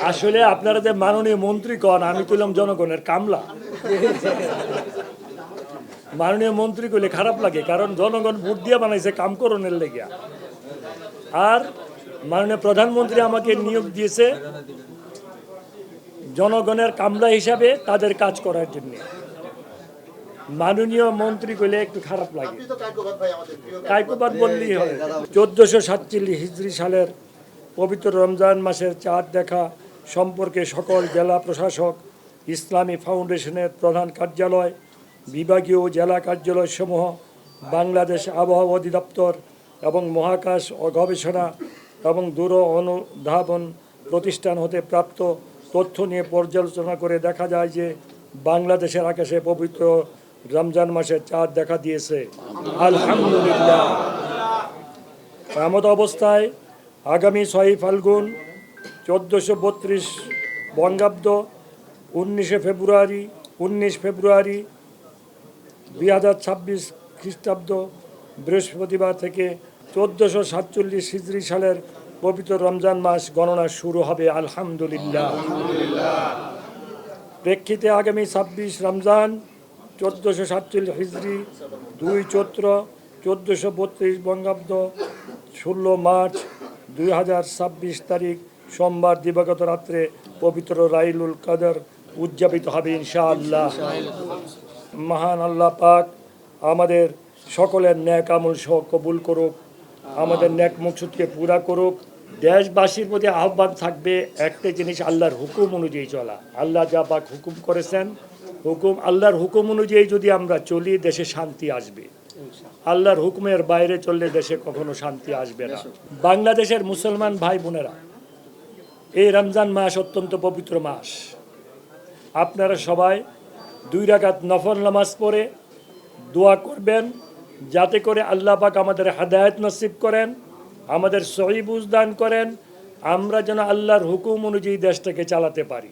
আসলে আপনারা যে মাননীয় মন্ত্রী কন, আমি তুলাম জনগণের কামলা। মাননীয় মন্ত্রী কইলে খারাপ লাগে, কারণ জনগণ ভোট দিয়ে বানাইছে কাম করণের লেগিয়া। আর মাননীয় প্রধানমন্ত্রী আমাকে নিয়োগ দিয়েছে জনগণের কামলা হিসাবে তাদের কাজ করার জন্য। মাননীয় মন্ত্রী কইলে একটু খারাপ লাগে, কায়কোবাদ বললেই হয়। 1447 হিজরি সালের পবিত্র রমজান মাসের চাঁদ দেখা সম্পর্কে সকল জেলা প্রশাসক, ইসলামী ফাউন্ডেশনের প্রধান কার্যালয়, বিভাগীয় জেলা কার্যালয়সমূহ, বাংলাদেশ আবহাওয়া অধিদপ্তর এবং মহাকাশ ও গবেষণা এবং দূর অনুধাবন প্রতিষ্ঠান হতে প্রাপ্ত তথ্য নিয়ে পর্যালোচনা করে দেখা যায় যে বাংলাদেশের আকাশে পবিত্র রমজান মাসের চাঁদ দেখা দিয়েছে, আলহামদুলিল্লাহ। এমত অবস্থায় আগামী 6 ফাল্গুন 1432 বঙ্গাব্দ 19 ফেব্রুয়ারি 2026 খ্রিস্টাব্দ বৃহস্পতিবার থেকে 1447 হিজরি সালের পবিত্র রমজান মাস গণনা শুরু হবে, আলহামদুলিল্লাহ। প্রেক্ষিতে আগামী 26 রমজান 1447 হিজরি 2 চৈত্র 1432 বঙ্গাব্দ 16 মার্চ 2026 তারিখ সোমবার দিবাগত রাত্রে পবিত্র লাইলুল কদর উদযাপিত হবে ইনশাআল্লাহ। মহান আল্লাহ পাক আমাদের সকলের ন্যাক আমল সহ কবুল করুক, আমাদের ন্যাক মকসুদকে পুরা করুক। দেশবাসীর প্রতি আহ্বান থাকবে একটাই জিনিস, আল্লাহর হুকুম অনুযায়ী চলা। আল্লাহ যা পাক হুকুম করেছেন, আল্লাহর হুকুম অনুযায়ী যদি আমরা চলি, দেশে শান্তি আসবে। আল্লাহর হুকুমের বাইরে চললে দেশে কখনো শান্তি আসবে না। বাংলাদেশের মুসলমান ভাই বোনেরা, এই রমজান মাস অত্যন্ত পবিত্র মাস। আপনারা সবাই 2 রাকাত নফল নামাজ পড়ে দোয়া করবেন, যাতে করে আল্লাহ পাক আমাদের হেদায়েত নসিব করেন, আমাদের সহি বুঝ দান করেন, আমরা যেন আল্লাহর হুকুম অনুযায়ী দেশটাকে চালাতে পারি।